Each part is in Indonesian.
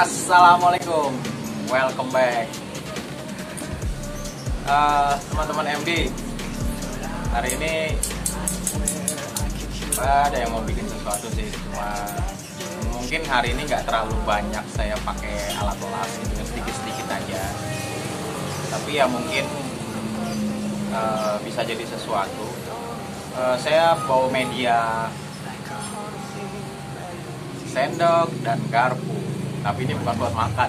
Assalamualaikum, welcome back teman-teman MD. Hari ini ada yang mau bikin sesuatu sih, cuma mungkin hari ini nggak terlalu banyak saya pakai alat olah gitu, sedikit-sedikit aja. Tapi ya mungkin bisa jadi sesuatu. Saya bawa media sendok dan garpu, tapi ini bukan buat makan.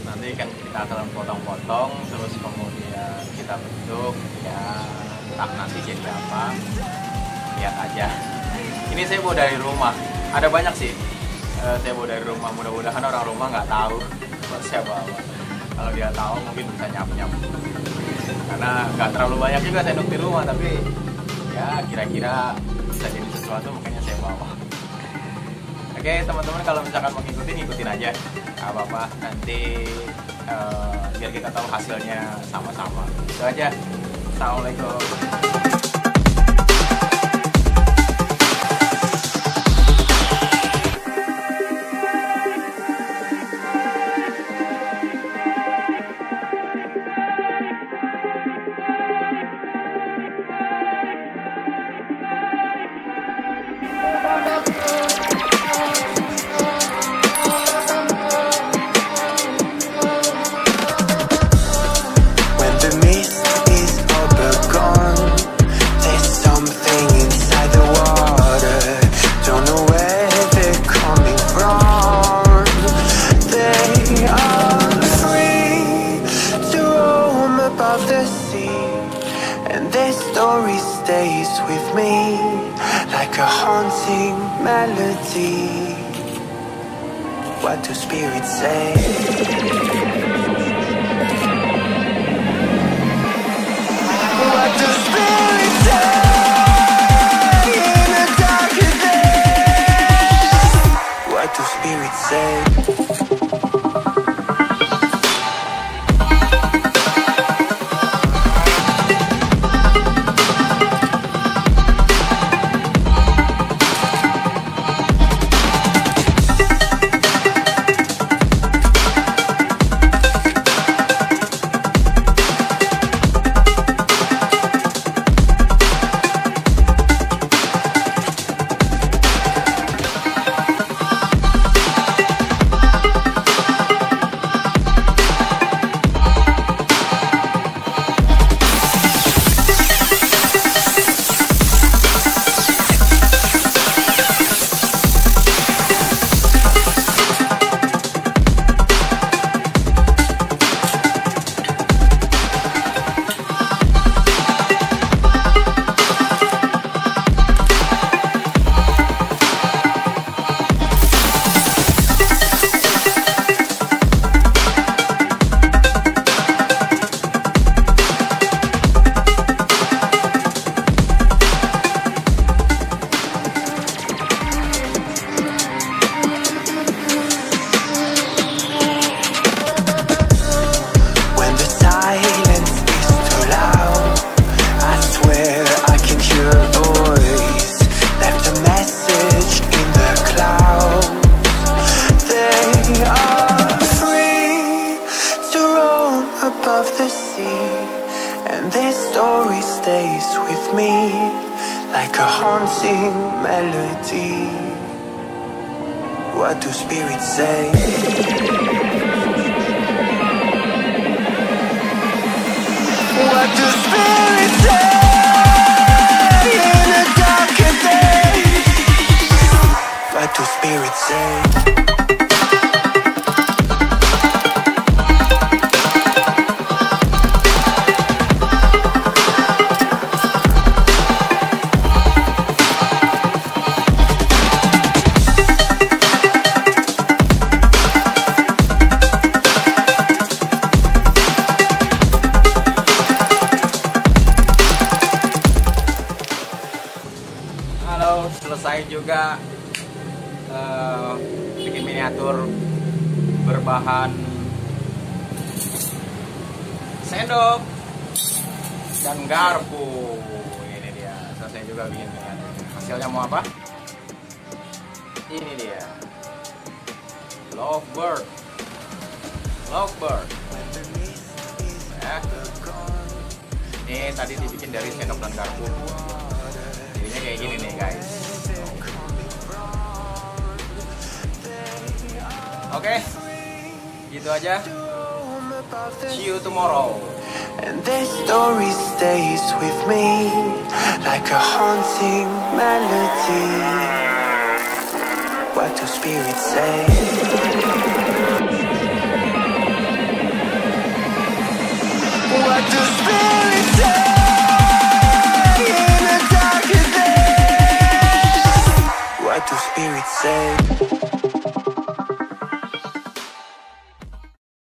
Nanti kan kita akan potong-potong, terus kemudian kita bentuk, ya entah nanti jadi apa, lihat aja. Ini saya bawa dari rumah, ada banyak sih. Saya bawa dari rumah, mudah-mudahan orang rumah nggak tahu buat saya bawa. Kalau dia tahu mungkin bisa nyap-nyap, karena nggak terlalu banyak juga sendok di rumah, tapi ya kira-kira bisa jadi sesuatu, makanya saya bawa. Oke teman-teman, kalau misalkan mau ngikutin aja, nggak apa-apa. Nanti biar kita tahu hasilnya sama-sama. Itu aja. Assalamualaikum. Story stays with me like a haunting melody. What do spirits say? What do spirits say in the darker days? What do spirits say? And this story stays with me like a haunting melody. What do spirits say? What do spirits say in the darker days? What do spirits say? Selesai juga bikin miniatur berbahan sendok dan garpu. Ini dia, selesai juga bikin miniatur. Hasilnya mau apa? Ini dia, lovebird. lovebird. Ya. Ini tadi dibikin dari sendok dan garpu. Jadinya kayak gini nih guys. Oke, gitu aja. See you tomorrow. And their story stays with me like a haunting melody. What do spirits say? What do spirits say in the dark of day? What do spirits say?